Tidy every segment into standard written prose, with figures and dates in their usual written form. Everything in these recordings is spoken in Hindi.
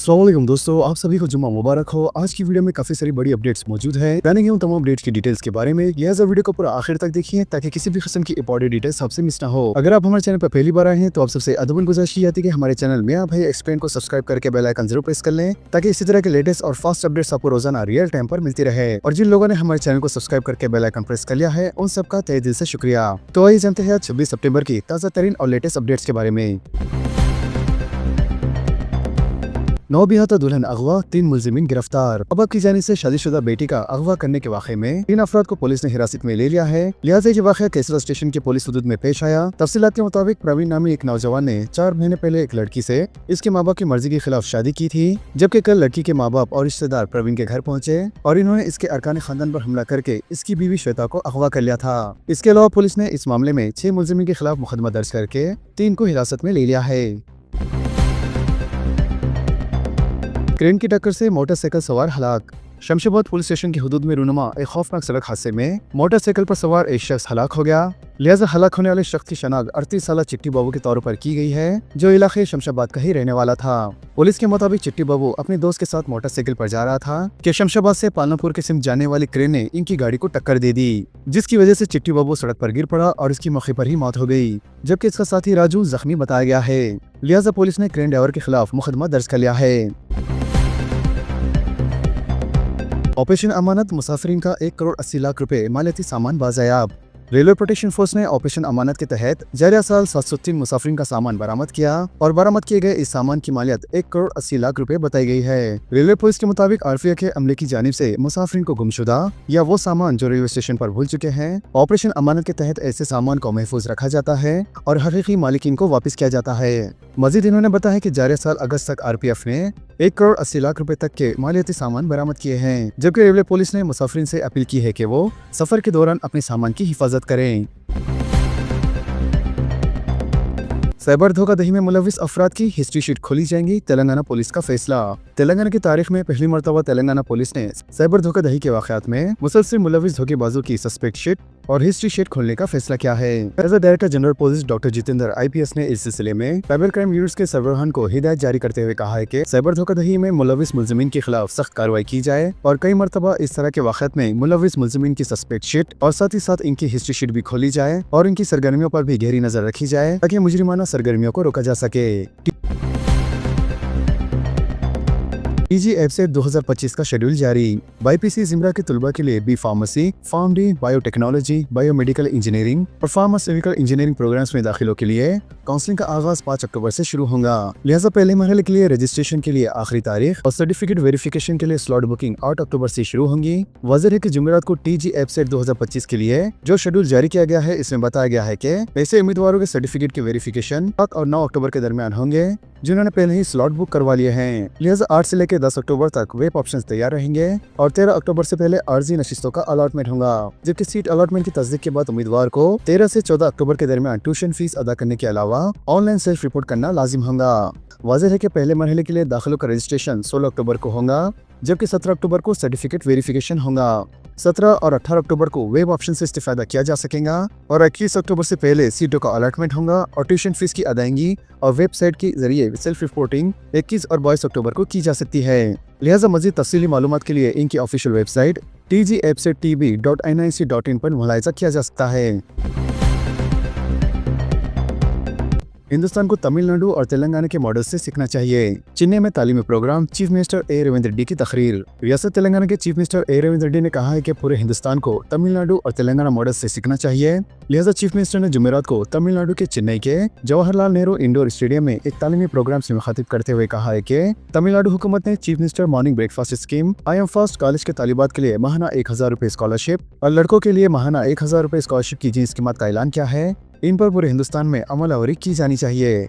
अस्सलाम वालेकुम दोस्तों, आप सभी को जुम्मा मुबारक हो। आज की वीडियो में काफी सारी बड़ी अपडेट्स मौजूद है। जानेंगे उन तमाम अपडेट्स की डिटेल्स के बारे में। लिहाजा वीडियो को पूरा आखिर तक देखिए ताकि किसी भी किस्म की इंपॉर्टेंट डिटेल्स आपसे मिस ना हो। अगर आप हमारे चैनल पर पहली बार आए हैं तो आप सबसे अदबन गुजारिश की जाती है कि हमारे चैनल में आप एक्सप्लेन को सब्सक्राइब करके बेल आइकन जरूर प्रेस कर लें ताकि इसी तरह के लेटेस्ट और फास्ट अपडेट्स आपको रोजाना रियल टाइम पर मिलती रहे। और जिन लोगों ने हमारे चैनल को सब्सक्राइब करके बेल आइकन प्रेस कर लिया है उन सबका तहे दिल से शुक्रिया। तो आइए जानते हैं 26 सितंबर की ताज़ा तरीन और लेटेस्ट अपडेट्स के बारे में। नौबियाता दुल्हन अगवा, 3 मुलजिमीन गिरफ्तार। अब की जानिब से शादीशुदा बेटी का अगवा करने के वाक़े में 3 अफराद को पुलिस ने हिरासत में ले लिया है। लिहाजा ये वाक़या केसरा स्टेशन के पुलिस हदूद में पेश आया। तफसीलात के मुताबिक प्रवीण नामी एक नौजवान ने 4 महीने पहले एक लड़की से इसके माँ बाप की मर्जी के खिलाफ शादी की थी, जबकि कल लड़की के माँ बाप और रिश्तेदार प्रवीण के घर पहुंचे और इन्होंने इसके अरकान खानदान पर हमला करके इसकी बीवी श्वेता को अगवा कर लिया था। इसके अलावा पुलिस ने इस मामले में 6 मुलजिमीन के खिलाफ मुकदमा दर्ज करके 3 को हिरासत में ले लिया है। क्रेन की टक्कर से मोटरसाइकिल सवार हलाक। शमशाबाद पुलिस स्टेशन की हदूद में रूनुमा एक खौफनाक सड़क हादसे में मोटरसाइकिल पर सवार एक शख्स हलाक हो गया। लिहाजा हलाक होने वाले शख्स की शनाख्त 38 साला चिट्टी बाबू के तौर पर की गई है, जो इलाके शमशाबाद का ही रहने वाला था। पुलिस के मुताबिक चिट्टी बाबू अपने दोस्त के साथ मोटरसाइकिल पर जा रहा था कि शमशाबाद से पालनपुर के सिमत जाने वाली क्रेन ने इनकी गाड़ी को टक्कर दे दी, जिसकी वजह से चिट्टी बाबू सड़क पर गिर पड़ा और इसकी मौके पर ही मौत हो गई, जबकि इसका साथी राजू जख्मी बताया गया है। लिहाजा पुलिस ने क्रेन ड्राइवर के खिलाफ मुकदमा दर्ज कर लिया है। ऑपरेशन अमानत, मुसाफिरीन का 1 करोड़ 80 लाख रुपए मालियाती सामान बाज़याब। रेलवे प्रोटेक्शन फोर्स ने ऑपरेशन अमानत के तहत जारिया साल 703 मुसाफिरीन का सामान बरामद किया और बरामद किए गए इस सामान की मालियत 1 करोड़ 80 लाख रुपए बताई गई है। रेलवे पुलिस के मुताबिक आरफीए के अमले की जानिब से मुसाफिरीन को गुमशुदा या वो सामान जो रेलवे स्टेशन पर भूल चुके हैं, ऑपरेशन अमानत के तहत ऐसे सामान को महफूज रखा जाता है और हकीकी मालिकीन को वापस किया जाता है। मजीद इन्होंने बताया कि जारिया साल अगस्त तक RPF ने 1 करोड़ 80 लाख रुपए तक के मालियाती सामान बरामद किए हैं, जबकि रेलवे पुलिस ने मुसाफिरीन से अपील की है कि वो सफर के दौरान अपने सामान की हिफाजत करें। साइबर धोखाधड़ी में मुलविस अफराद की हिस्ट्री शीट खोली जाएंगी, तेलंगाना पुलिस का फैसला। तेलंगाना की तारीख में पहली मरतबा तेलंगाना पुलिस ने साइबर धोखाधड़ी के वाक़यात में मुसलसल मुलविस धोखेबाजों की सस्पेक्ट शीट और हिस्ट्री शीट खोलने का फैसला किया है। As director general police doctor Jitendra IPS ने इस सिलसिले में साइबर क्राइम यूनिट्स के सरबराहान को हिदायत जारी करते हुए कहा है कि साइबर धोखाधड़ी में मुलविस मुलजिमीन के खिलाफ सख्त कार्रवाई की जाए और कई मरतबा इस तरह के वाक़यात में मुलविस मुलजिमीन की सस्पेक्ट शीट और साथ ही साथ इनकी हिस्ट्री शीट भी खोली जाए और इनकी सरगर्मियों पर भी गहरी नजर रखी जाए ताकि मुजरिमाना सरगर्मियों को रोका जा सके। TG EBSET 2025 का शेड्यूल जारी। BPC जिमरा के तुलबा के लिए B pharmacy, pharm D, biotechnology, biomedical engineering और फार्मास्यूटिकल इंजीनियरिंग प्रोग्राम्स में दाखिलों के लिए काउंसलिंग का आगाज 5 अक्टूबर से शुरू होगा। लिहाजा पहले मरहले के लिए रजिस्ट्रेशन के लिए आखिरी तारीख और सर्टिफिकेट वेरिफिकेशन के लिए स्लॉट बुकिंग 8 अक्टूबर से शुरू होंगी। वाज़ेह है कि जुमेरात को TG EBSET 2025 के लिए जो शेड्यूल जारी किया गया है, इसमें बताया गया है कि ऐसे उम्मीदवारों के सर्टिफिकेट की वेरिफिकेशन 7 और 9 अक्टूबर के दरमियान होंगे जिन्होंने पहले ही स्लॉट बुक करवा लिए हैं। लिहाजा 8 से लेकर 10 अक्टूबर तक वेब ऑप्शंस तैयार रहेंगे और 13 अक्टूबर से पहले आर्जी नशिस्तों का अलॉटमेंट होगा, जबकि सीट अलॉटमेंट की तस्दीक के बाद उम्मीदवार को 13 से 14 अक्टूबर के दरमियान ट्यूशन फीस अदा करने के अलावा ऑनलाइन सेल्फ रिपोर्ट करना लाजिम होगा। वाज़ेह है कि पहले मरहले के लिए दाखिलों का रजिस्ट्रेशन 16 अक्टूबर को होगा, जबकि 17 अक्टूबर को सर्टिफिकेट वेरिफिकेशन होगा। 17 और 18 अक्टूबर को वेब ऑप्शन से इस्तेफादा किया जा सकेगा और 21 अक्टूबर से पहले सीटों का अलॉटमेंट होगा और ट्यूशन फीस की अदायगी और वेबसाइट के जरिए सेल्फ रिपोर्टिंग 21 और 22 अक्टूबर को की जा सकती है। लिहाजा मजीद तफसीली मालूमात के लिए इनकी ऑफिशियल वेबसाइट tgepsettb.nic.in पर मुलाहिजा किया जा सकता है। हिंदुस्तान को तमिलनाडु और तेलंगाना के मॉडल से सीखना चाहिए। चेन्नई में तालीमी programme, chief minister A Ravindra Reddy की तकरीर। रियासत तेलंगाना के chief minister A Ravindra Reddy ने कहा है कि पूरे हिंदुस्तान को तमिलनाडु और तेलंगाना मॉडल से सीखना चाहिए। लिहाजा चीफ मिनिस्टर ने जुमेरात को तमिलनाडु के चेन्नई के जवाहरलाल नेहरू इंडोर स्टेडियम में एक तालीमी प्रोग्राम से मुखातिब करते हुए कहा है कि तमिलनाडु हुकूमत ने chief minister morning breakfast scheme, IM first college के तालिबात के लिए माहाना 1000 रुपए स्कॉलरशिप और लड़कों के लिए माहाना 1000 रुपए स्कॉलरशिप की जिन स्कीमात का ऐलान किया है, इन पर पूरे हिंदुस्तान में अमलवरी की जानी चाहिए।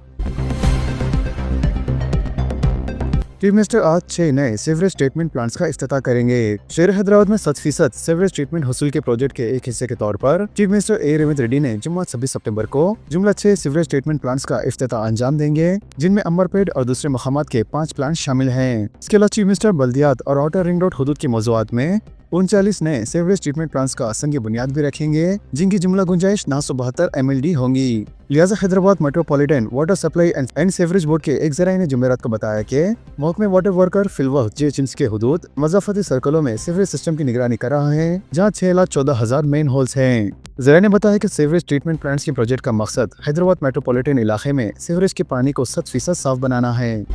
चीफ मिनिस्टर आज 6 नए सीवरेज ट्रीटमेंट प्लांट्स का इफ्तिताह करेंगे। शहर हैदराबाद में 100% सीवरेज ट्रीटमेंट हसूल के प्रोजेक्ट के एक हिस्से के तौर पर chief minister A Ravindra Reddy ने जुम्मा 26 सितंबर को जुमला 6 सीवरेज ट्रीटमेंट प्लांट्स का इफ्तिताह अंजाम देंगे, जिनमें अंबरपेट और दूसरे मकामात के 5 प्लांट शामिल हैं। इसके अलावा चीफ मिनिस्टर बल्दियात और आउटर रिंग रोड हुदूद के मौज़ूआत में 39 नए सीवरेज ट्रीटमेंट प्लांट्स का संग बुनियाद भी रखेंगे, जिनकी जुमला गुंजाइश 972 MLD होंगी। लिहाजा Hyderabad metropolitan water supply and sewerage board के एक जराये ने जुमेरात को बताया कि महकमे वाटर वर्कर फिलवक्त जीएचएमसी के हुदूद मज़ाफ़ती सर्कलों में सीवरेज सिस्टम की निगरानी कर रहा है, जहाँ 6,14,000 मेन होल्स हैं। जराये ने बताया कि सीवरेज ट्रीटमेंट प्लांट्स के प्रोजेक्ट का मकसद हैदराबाद मेट्रोपॉलिटन इलाके में सीवरेज के पानी को 100% साफ बनाना है।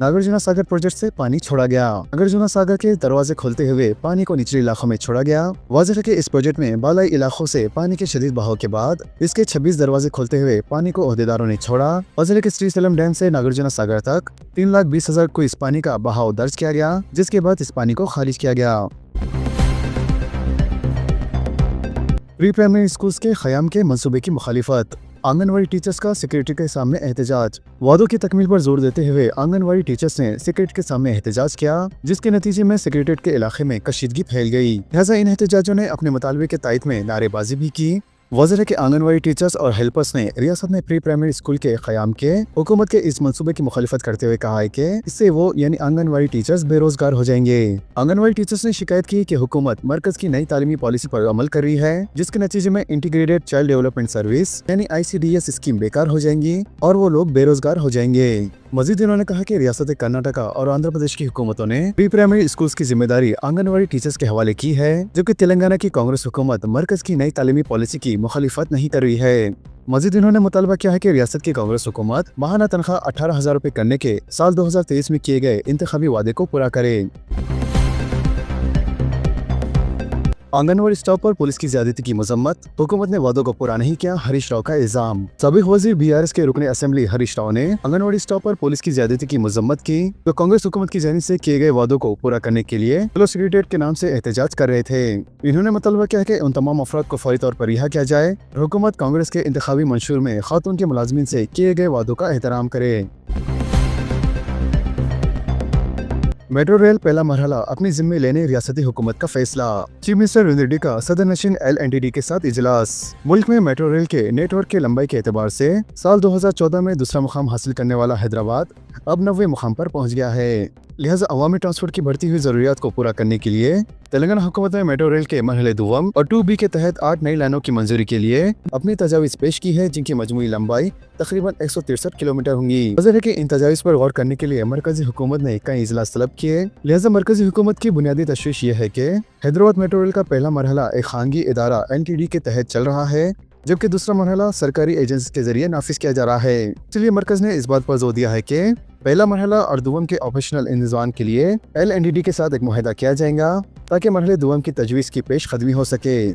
नागार्जुना सागर प्रोजेक्ट से पानी छोड़ा गया। नागार्जुना सागर के दरवाजे खोलते हुए पानी को निचले इलाकों में छोड़ा गया। वाज़ेह है कि इस प्रोजेक्ट में बालाई इलाकों से पानी के शदीद बहाव के बाद इसके 26 दरवाजे खोलते हुए पानी को ओहदेदारों ने छोड़ा। वाज़ेह है कि श्रीशैलम डैम से नागार्जुना सागर तक 3,20,000 को इस पानी का बहाव दर्ज किया गया, जिसके बाद इस पानी को खारिज किया गया। प्री प्राइमरी स्कूल्स के क़याम के मंसूबे की मुखालिफत। आंगनवाड़ी टीचर्स का सेक्रेटरी के सामने एहतजाज। वादों की तकमील पर जोर देते हुए आंगनवाड़ी टीचर्स ने सेक्रेटरी के सामने एहतजाज किया, जिसके नतीजे में सेक्रेटरीट के इलाके में कशीदगी फैल गई। लिहाजा इन एहतजाजों ने अपने मुतालबे के तायद में नारेबाजी भी की। वाज़ेह है कि आंगनवाड़ी टीचर्स और हेल्पर्स ने रियासत में प्री प्राइमरी स्कूल के क़याम के हुकूमत के इस मंसूबे की मुखालिफत करते हुए कहा है कि इससे वो यानी आंगनवाड़ी टीचर्स बेरोजगार हो जाएंगे। आंगनवाड़ी टीचर्स ने शिकायत की कि हुकूमत मरकज की नई तालीमी पॉलिसी पर अमल कर रही है, जिसके नतीजे में इंटीग्रेटेड चाइल्ड डेवलपमेंट सर्विस यानी ICDS स्कीम बेकार हो जाएंगी और वो लोग बेरोजगार हो जाएंगे। मजीद इन्होंने कहा कि रियासत कर्नाटका और आंध्र प्रदेश की हुकूमतों ने प्री प्राइमरी स्कूल्स की जिम्मेदारी आंगनवाड़ी टीचर्स के हवाले की है, जबकि तेलंगाना की कांग्रेस हुकूमत मरकज की नई तालीमी पॉलिसी की मुखालिफत नहीं कर रही है। मजीद इन्होंने मुतालबा किया है कि रियासत की कांग्रेस हुकूमत माहाना तनख्वाह 18,000 रुपए करने के साल 2023 में किए गए इंतखाबी वादे को पूरा करे। आंगनवाड़ी स्टाफ पर पुलिस की ज्यादती की मजम्मत। हुकूमत ने वादों को पूरा नहीं किया, हरीश राव का इल्जाम। साबिक वजीर BRS के रुकने असेंबली हरीश राव ने आंगनवाड़ी स्टाफ पर पुलिस की ज्यादती की मजम्मत की, तो कांग्रेस हुकूमत की जानिब से किए गए वादों को पूरा करने के लिए पुलिस सेक्रेटरीट के नाम से एहतजाज कर रहे थे। इन्होंने मुतालबा किया कि उन तमाम अफराद को फौरी तौर पर रिहा किया जाए। हुकूमत कांग्रेस के इंतखाबी मंशूर में खातून के मुलाजमीन से किए गए वादों का एहतराम करे। मेट्रो रेल पहला मरहला अपनी जिम्मे लेने रियासती हुकूमत का फैसला। चीफ मिनिस्टर रेवंत रेड्डी का सदर नशीन LNTD के साथ इजलास। मुल्क में मेट्रो रेल के नेटवर्क के लंबाई के एतबार से साल 2014 में दूसरा मुकाम हासिल करने वाला हैदराबाद अब 90वें मुकाम पर पहुंच गया है। लिहाजा अवामी ट्रांसपोर्ट की बढ़ती हुई जरूरियात को पूरा करने के लिए तेलंगाना हुकूमत ने मेट्रो रेल के मरहले दुवम और 2B के तहत 8 नई लाइनों की मंजूरी के लिए अपनी तजावीज़ पेश की है, जिनकी मजमूई लंबाई तकरीबन 163 किलोमीटर होंगी। वजह है कि इन तजावीज़ पर गौर करने के लिए मरकजी हुकूमत ने कई इजलास तलब किए। लिहाजा मरकजी हुकूमत की बुनियादी तशवीश ये है कि हैदराबाद मेट्रो रेल का पहला मरहला एक खानगी इदारा NTD के तहत चल रहा है, जबकि दूसरा मरहला सरकारी एजेंसी के जरिए नाफिज किया जा रहा है। इसलिए मरकज ने इस बात पर जोर दिया है कि पहला मरहला और दुवम के ऑपरेशनल इंतजाम के लिए LNTD के साथ एक मुआहदा किया जाएगा, ताकि मरहले दुवम की तजवीज़ की पेश कदमी हो सके।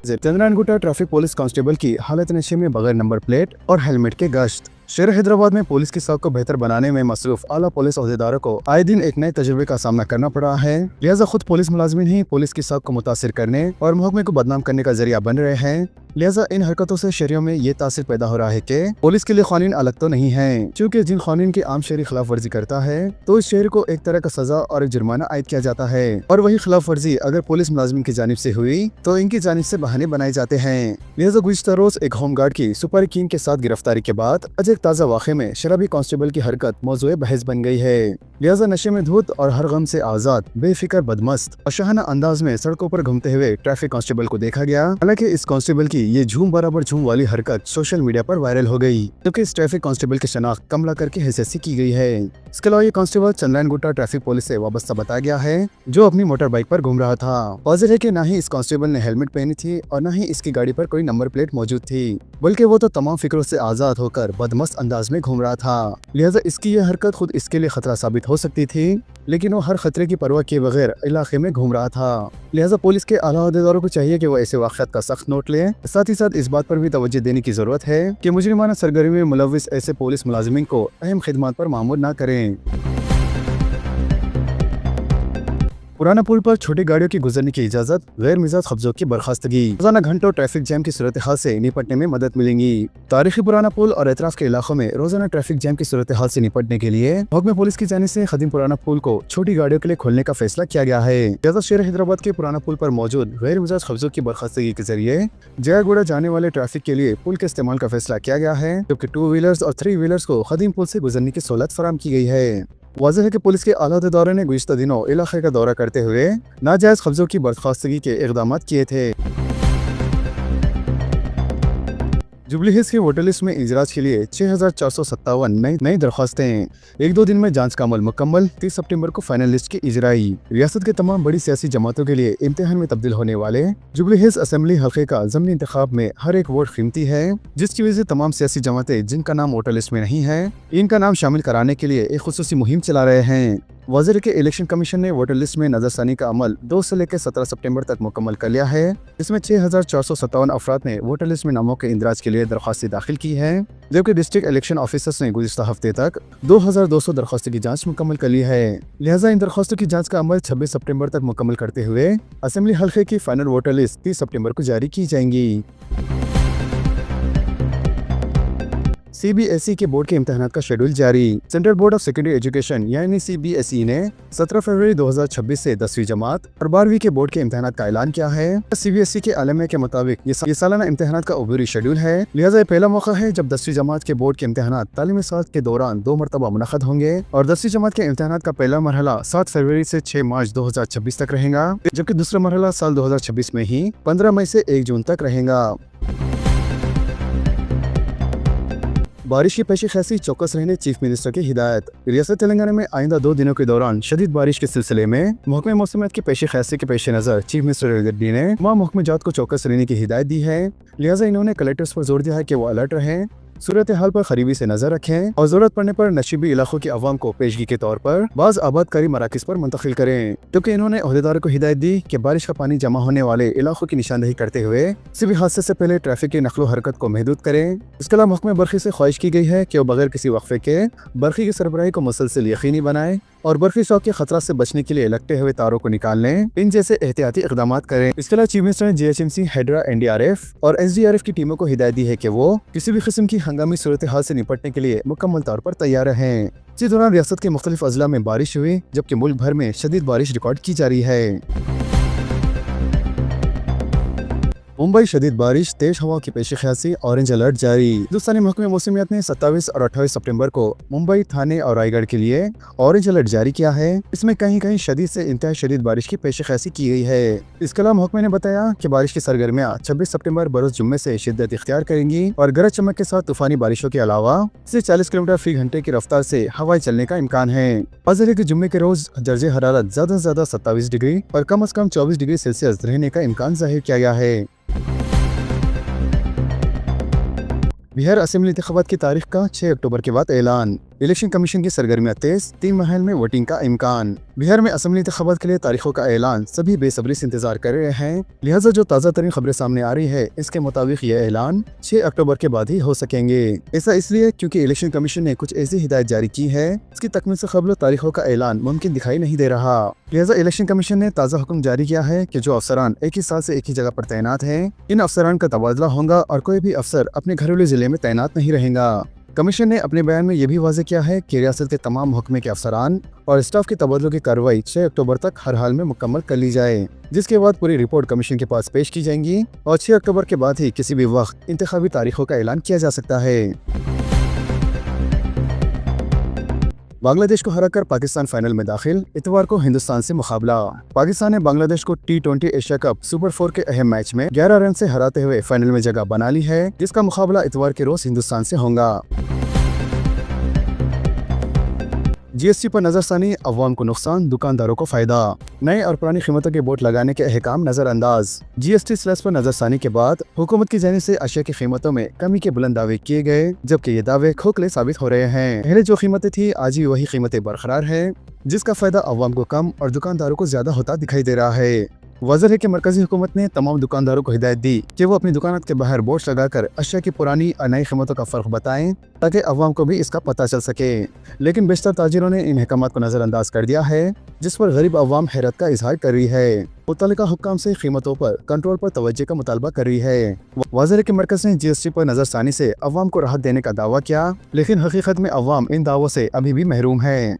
चंद्रायन ट्रैफिक पुलिस कांस्टेबल की हालत नशे में बगैर नंबर प्लेट और हेलमेट के गश्त। शहर हैदराबाद में पुलिस की साख को बेहतर बनाने में मसरूफ आला पुलिस अहदेदारों को आए दिन एक नए तजुर्बे का सामना करना पड़ रहा है। लिहाजा खुद पुलिस मुलाजमीन ही पुलिस की साख को मुतासिर करने और महकमे को बदनाम करने का जरिया बन रहे हैं। लिहाजा इन हरकतों से शहरियों में ये तासिर पैदा हो रहा है कि पुलिस के लिए कानून अलग तो नहीं है, क्योंकि जिन कानून की आम शहरी खिलाफ वर्जी करता है तो इस शहर को एक तरह का सजा और एक जुर्माना आयद किया जाता है, और वही खिलाफ वर्जी अगर पुलिस मुलाजमीन की जानिब से हुई तो इनकी जानिब से बहाने बनाए जाते हैं। लिहाजा गुज़िश्ता रोज एक होमगार्ड की सुपारी किंग के साथ गिरफ्तारी के बाद आज एक ताज़ा वाक़े में शराबी कांस्टेबल की हरकत मौजूए बहस बन गई है। लिहाजा नशे में धुत और हर गम से आजाद बेफिक्र बदमस्त और शाहाना अंदाज में सड़कों पर घूमते हुए ट्रैफिक कांस्टेबल को देखा गया। हालांकि इस कांस्टेबल की ये झूम बराबर झूम वाली हरकत सोशल मीडिया पर वायरल हो गई, जबकि इस ट्रैफिक कांस्टेबल की शनाख्त कमला करके हैसियत की गई है। इसके अलावा ये कांस्टेबल चंद्रायन ट्रैफिक पुलिस से वाबस्ता बताया गया है, जो अपनी मोटर बाइक पर घूम रहा था। वाज़ेह है कि न ही इस कांस्टेबल ने हेलमेट पहनी थी और न ही इसकी गाड़ी पर कोई नंबर प्लेट मौजूद थी, बल्कि वो तो तमाम फिक्रों से आजाद होकर बदमस्त अंदाज में घूम रहा था। लिहाजा इसकी यह हरकत खुद इसके लिए खतरा साबित हो सकती थी, लेकिन वो हर खतरे की परवाह किए बगैर इलाके में घूम रहा था। लिहाजा पुलिस के आला अहदेदारों को चाहिए कि वो ऐसे वाक़यात का सख्त नोट लें। साथ ही साथ इस बात पर भी तवज्जो देने की जरूरत है कि मुजरिमाना सरगर्मी में मुलव्विस ऐसे पुलिस मुलाजिमीन को अहम खिदमात पर मामूर न करें। पुराना पुल पर छोटी गाड़ियों की गुजरने की इजाजत, गैर मिजाज कब्जों की बर्खास्तगी, रोजाना घंटों ट्रैफिक जैम की सूरत हाल से निपटने में मदद मिलेंगी। तारीखी पुराना पुल और एतराफ के इलाकों में रोजाना ट्रैफिक जैम की सूरत हाल से निपटने के लिए हुक्म पुलिस की जानिब से खदीम पुराना पुल को छोटी गाड़ियों के लिए खोलने का फैसला किया गया है। लिहाजा शहर हैदराबाद के पुराना पुल पर मौजूद गैर मिजाज कब्जों की बर्खास्तगी के जरिए जयागुड़ा जाने वाले ट्रैफिक के लिए पुल के इस्तेमाल का फैसला किया गया है, जबकि 2 व्हीलर्स और 3 व्हीलर्स को खदीम पुल से गुजरने की सहूलत फराहम की गई है। वाज़ेह है कि पुलिस के आला अहदेदारों ने गुज़िश्ता दिनों इलाके का दौरा करते हुए नाजायज़ कब्जों की बर्खास्तगी के इक़दाम किए थे। जुबली हिल्स के वोटर लिस्ट में इजराज के लिए 6457 नई दरख्वास्तें। 1-2 दिन में जांच का अमल मुकम्मल। 30 सितंबर को फाइनल लिस्ट की इजराई। रियासत के तमाम बड़ी सियासी जमातों के लिए इम्तिहान में तब्दील होने वाले जुबली हिल्स असेंबली हल्के का ज़मीनी इंतखाब में हर एक वोट कीमती है, जिसकी वजह से तमाम सियासी जमातें जिनका नाम वोटर लिस्ट में नहीं है, इनका नाम शामिल कराने के लिए एक खुसूसी मुहिम चला रहे हैं। वज़ीर के इलेक्शन कमीशन ने वोटर लिस्ट में नजरसानी का अमल 2 से लेकर 17 सितंबर तक मुकम्मल कर लिया है। इसमें 6457 अफराद ने वोटर लिस्ट में नामों के इंदराज के लिए दरख्वास्तें दाखिल की हैं, जबकि डिस्ट्रिक्ट इलेक्शन ऑफिसर्स ने गुज़िश्ता हफ्ते तक 2200 दरख्वास्तों की जांच मुकम्मल कर ली है। लिहाजा इन दरख्वास्तों की जांच का अमल 26 सितंबर तक मुकम्मल करते हुए असेंबली हल्के की फाइनल वोटर लिस्ट 30 सितंबर को जारी की जाएंगी। CBSE के बोर्ड के इम्तिहानात का शेड्यूल जारी। Central board of secondary education यानी CBSE ने 17 फरवरी 2026 से 10वीं जमात और 12वीं के बोर्ड के इम्तिहानात का ऐलान किया है। CBSE के आलमे के मुताबिक ये सालाना इम्तिहानात का अबूरी शेड्यूल है। लिहाजा ये पहला मौका है जब 10वीं जमात के बोर्ड के इम्तिहानात तालीमी साल के दौरान 2 मरतबा मुनक़द होंगे और 10वीं जमात के इम्तिहानात का पहला मरहला 7 फरवरी से 6 मार्च 2026 तक रहेगा, जबकि दूसरा मरहला साल 2026 में ही 15 मई से 1 जून तक रहेगा। बारिश की पेशी खैसी चौकस रहने चीफ मिनिस्टर की हिदायत। रियासत तेलंगाना में आइंदा 2 दिनों के दौरान शदीद बारिश के सिलसिले में महकमे मौसमियात की पेशी खैसी के पेश नज़र चीफ मिनिस्टर रेड्डी ने तमाम महकमेजात को चौकस रहने की हिदायत दी है। लिहाजा इन्होंने कलेक्टर्स पर जोर दिया है कि वो अलर्ट रहें, सूरत हाल पर करीबी से नजर रखें और जरूरत पड़ने पर नशीबी इलाकों की अवाम को पेशगी के तौर पर बाज़ आबादकारी मराकज़ पर मुंतकिल करें। क्योंकि इन्होंने अहदेदारों को हिदायत दी कि बारिश का पानी जमा होने वाले इलाकों की निशानदेही करते हुए किसी भी हादसे से पहले ट्रैफिक की नकलो हरकत को महदूद करें। इसके अलावा महकमे बर्फ़ी से ख्वाहिश की गई है कि वो बगैर किसी वक्फे के बर्फ़ी की सरबराही को मुसलसल यकीनी बनाए और बर्फी शॉक के खतरा से बचने के लिए लगते हुए तारों को निकालने इन जैसे एहतियाती इक़दाम करें। इसके अलावा चीफ मिनिस्टर ने GHMC, हेड्रा, NDRF और SDRF की टीमों को हिदायत दी है कि वो किसी भी किस्म की हंगामी सूरत हाल से निपटने के लिए मुकम्मल तौर पर तैयार रहें। इसी दौरान रियासत के मुख्तलिफ अजला में बारिश हुई, जबकि मुल्क भर में शदीद बारिश रिकॉर्ड की जा रही है। मुंबई शदीद बारिश, तेज हवा की पेश ख्यासी, ऑरेंज अलर्ट जारी। हिंदुस्तानी महकमे मौसमियात ने 27 और 28 सितंबर को मुंबई, थाने और रायगढ़ के लिए ऑरेंज अलर्ट जारी किया है। इसमें कहीं कहीं शदीद से इंतहाई शदीद बारिश की पेश ख्यासी की गई है। इसके अलावा महकमे ने बताया कि बारिश की सरगर्मियाँ 26 सितंबर बरोज़ जुम्मे से शिद्दत इख्तियार करेंगी और गरज चमक के साथ तूफानी बारिशों के अलावा से 40 किलोमीटर फी घंटे की रफ्तार से हवाएं चलने का इम्कान है। वाज़ेह है कि जुम्मे के रोज दर्जे हरारत ज्यादा से ज्यादा 27 डिग्री और कम से कम 24 डिग्री सेल्सियस रहने का इम्कान जाहिर किया गया है। बिहार असेंबली इंतखाबात की तारीख का 6 अक्टूबर के बाद ऐलान। इलेक्शन कमीशन की सरगर्मियां तेज, 3 महल में वोटिंग का इम्कान। बिहार में असेंबली इंतखाबात के लिए तारीखों का ऐलान सभी बेसब्री से इंतजार कर रहे हैं। लिहाजा जो ताज़ा तरीन खबरें सामने आ रही है, इसके मुताबिक ये ऐलान 6 अक्टूबर के बाद ही हो सकेंगे। ऐसा इसलिए क्योंकि इलेक्शन कमीशन ने कुछ ऐसी हिदायत जारी की है इसकी तकमील से कबल तारीखों का ऐलान मुमकिन दिखाई नहीं दे रहा। लिहाजा इलेक्शन कमीशन ने ताज़ा हुक्म जारी किया है कि जो अफसरान एक ही साल से एक ही जगह पर तैनात हैं, इन अफसरान का तबादला होगा और कोई भी अफसर अपने घरेलू जिले में तैनात नहीं रहेगा। कमीशन ने अपने बयान में यह भी वाज़ेह किया है कि रियासत के तमाम महकमे के अफसरान और स्टाफ के तबादलों की कार्रवाई 6 अक्टूबर तक हर हाल में मुकम्मल कर ली जाए, जिसके बाद पूरी रिपोर्ट कमीशन के पास पेश की जाएंगी और 6 अक्टूबर के बाद ही किसी भी वक्त इंतखाबी तारीखों का ऐलान किया जा सकता है। बांग्लादेश को हराकर पाकिस्तान फाइनल में दाखिल, इतवार को हिंदुस्तान से मुकाबला। पाकिस्तान ने बांग्लादेश को T20 एशिया कप सुपर 4 के अहम मैच में 11 रन से हराते हुए फाइनल में जगह बना ली है, जिसका मुकाबला इतवार के रोज हिंदुस्तान से होगा। GST पर नजरसानी, अवाम को नुकसान, दुकानदारों को फायदा। नए और पुरानी कीमतों के बोर्ड लगाने के अहकाम नजरअंदाज। GST स्लैश पर नजरसानी के बाद हुकूमत की जानिब से अशिया की कीमतों में कमी के बुलंद दावे किए गए, जबकि ये दावे खोखले साबित हो रहे हैं। पहले जो कीमतें थी आज भी वही कीमतें बरकरार है, जिसका फायदा अवाम को कम और दुकानदारों को ज्यादा होता दिखाई दे रहा है। वज़ीर है कि मरकजी हुकूमत ने तमाम दुकानदारों को हिदायत दी कि वो अपनी दुकान के बाहर बोर्ड लगाकर अशिया की पुरानी और नई कीमतों का फ़र्क बताएं ताकि अवाम को भी इसका पता चल सके। लेकिन बेशतर ताजिरों ने इन अहकामात को नज़रअंदाज कर दिया है, जिस पर गरीब अवाम हैरत का इजहार कर रही है। मुतल्लिका हुक्काम से कीमतों पर कंट्रोल पर तवज्जो का मुतालबा कर रही है। वज़ीर के मरकज़ ने GST पर नज़रसानी से अवाम को राहत देने का दावा किया, लेकिन हकीकत में अवाम इन दावों से अभी भी महरूम है।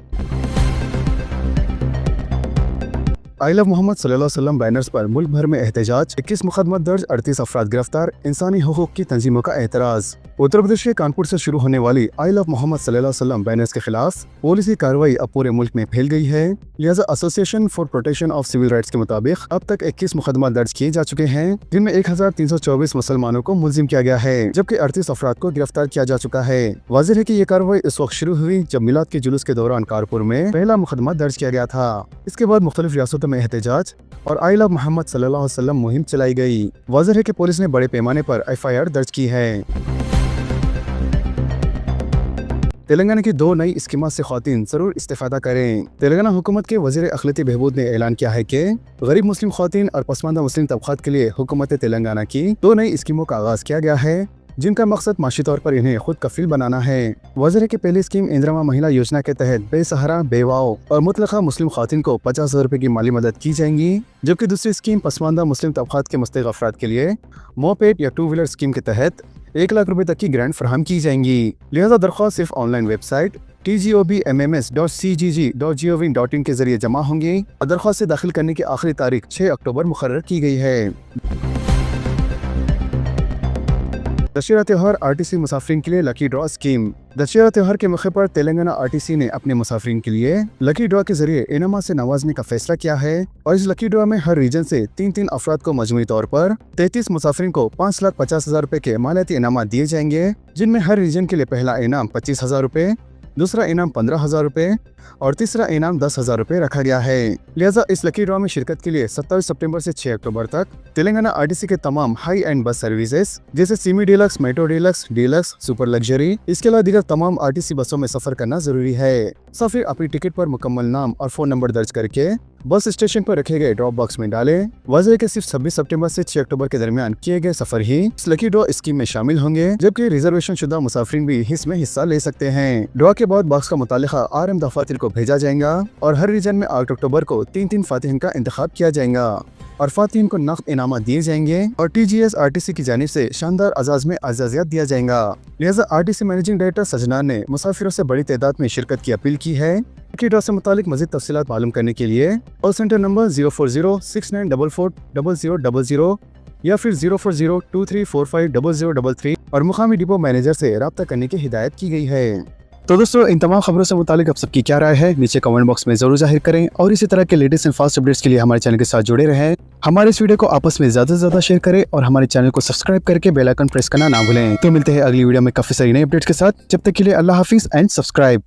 आई लव मोहम्मद सल्लल्लाहु अलैहि वसल्लम बैनर्स पर मुल्क भर में एहतजाज, 21 मुकदमा दर्ज, 38 अफराद गिरफ्तार, इंसानी हुकूक की तंजीमों का एतराज़। उत्तर प्रदेश के कानपुर से शुरू होने वाली आई लव मोहम्मद सल्लल्लाहु अलैहि वसल्लम बैनर्स के खिलाफ पुलिस की कार्रवाई अब पूरे मुल्क में फैल गई है। लिहाजा association for protection of civil rights के मुताबिक अब तक 21 मुकदमा दर्ज किए जा चुके हैं, जिनमें 1324 मुसलमानों को मुल्जिम किया गया है, जबकि 38 अफराद को गिरफ्तार किया जा चुका है। वाज़ेह है कि ये कार्रवाई इस वक्त शुरू हुई जब मिलाद के जुलूस के दौरान कानपुर में पहला मुकदमा दर्ज किया गया था। इसके बाद मुख्तलिफ रियासतों में एहतजाज और आई लव मोहम्मद सल्लल्लाहु अलैहि वसल्लम मुहिम चलाई गई। वाज़ेह है कि पुलिस ने बड़े पैमाने पर FIR दर्ज की है। तेलंगाना की 2 नई स्कीमों से ख़वातीन ज़रूर इस्तेफ़ादा करें। तेलंगाना हुकूमत के वज़ीर अखिलती बहबूद ने ऐलान किया है कि गरीब मुस्लिम ख़वातीन और पसमानदा मुस्लिम तबक़ात के लिए हुकूमत तेलंगाना की 2 नई स्कीमों का आगाज़ किया गया है, जिनका मकसद माशी तौर पर इन्हें खुद कफील बनाना है। वज़ीर की पहली स्कीम इंदिरा महिला योजना के तहत बेसहारा, बेवाओं और मुतलका मुस्लिम ख़वातीन को 50,000 रुपये की माली मदद की जाएंगी, जबकि दूसरी स्कीम पसमानदा मुस्लिम तबक़ात के मुस्तहिक़ अफराद के लिए मोपेड या 2 व्हीलर स्कीम के तहत 1 लाख रुपए तक की ग्रांट फराहम की जाएंगी। लिहाजा दरख्वास्त सिर्फ ऑनलाइन वेबसाइट tgobmms.cgg.gov.in के जरिए जमा होंगी और दरख्वास्त दाखिल करने की आखिरी तारीख 6 अक्टूबर मुकर्रर की गई है। दशहरा त्यौहार RTC मुसाफिरीन के लिए लकी ड्रॉ स्कीम। दशहरा त्यौहार के मौके पर तेलंगाना RTC ने अपने मुसाफिरीन के लिए लकी ड्रॉ के जरिए इनामात से नवाजने का फैसला किया है और इस लकी ड्रॉ में हर रीजन से 3 अफराद को मजमूई तौर पर 33 मुसाफिरीन को 5,50,000 रुपए के मालियाती इनामात दिए जाएंगे, जिनमें हर रीजन के लिए पहला इनाम 25,000 रुपए, दूसरा इनाम 15,000 रुपए और तीसरा इनाम 10,000 रुपए रखा गया है। लिहाजा इस लकी ड्रॉ में शिरकत के लिए 27 सितंबर से 6 अक्टूबर तक तेलंगाना RTC के तमाम हाई एंड बस सर्विसेज जैसे semi deluxe, metro deluxe, deluxe, super luxury, इसके अलावा दीगर तमाम RTC बसों में सफर करना जरूरी है। मुसाफिर अपनी टिकट पर मुकम्मल नाम और फोन नंबर दर्ज करके बस स्टेशन पर रखे गए ड्रॉप बॉक्स में डालें। वाज़ेह के सिर्फ 26 सितंबर से 6 अक्टूबर के दरमियान किए गए सफर ही इस लकी ड्रॉ स्कीम में शामिल होंगे, जबकि रिजर्वेशन शुदा मुसाफिरीन भी इसमें हिस्सा ले सकते हैं। ड्रॉ के बाद बॉक्स का मुतालिका RM दफातर को भेजा जाएगा और हर रीजन में 8 अक्टूबर को 3 फातिहीन का इंतखाब किया जाएगा और फातिहीन को नक़द इनामात दिए जाएंगे और TGS RTC की जानिब से शानदार अजाज में अजाजियत दिया जाएगा। लिहाजा RTC मैनेजिंग डायरेक्टर सजनान ने मुसाफिरों से बड़ी तादाद में शिरकत की अपील की है। लकी ड्रॉ से मुतालिक मज़ीद तफसीलात मालूम करने के लिए कॉल सेंटर नंबर 04069440000 या फिर 04023450033 और मुकामी डिपो मैनेजर से रब्ता करने की हिदायत की गई है। तो दोस्तों, इन तमाम खबरों से मुतालिक आप सबकी क्या राय है नीचे कमेंट बॉक्स में जरूर जाहिर करें और इसी तरह के लेटेस्ट एंड फास्ट अपडेट्स के लिए हमारे चैनल के साथ जुड़े रहें। हमारे इस वीडियो को आपस में ज्यादा से ज्यादा शेयर करें और हमारे चैनल को सब्सक्राइब करके बेल आइकन प्रेस करना ना भूलें। तो मिलते हैं अगली वीडियो में काफी सारी नई अपडेट्स के साथ। जब तक के लिए अल्लाह हाफिज एंड सब्सक्राइब।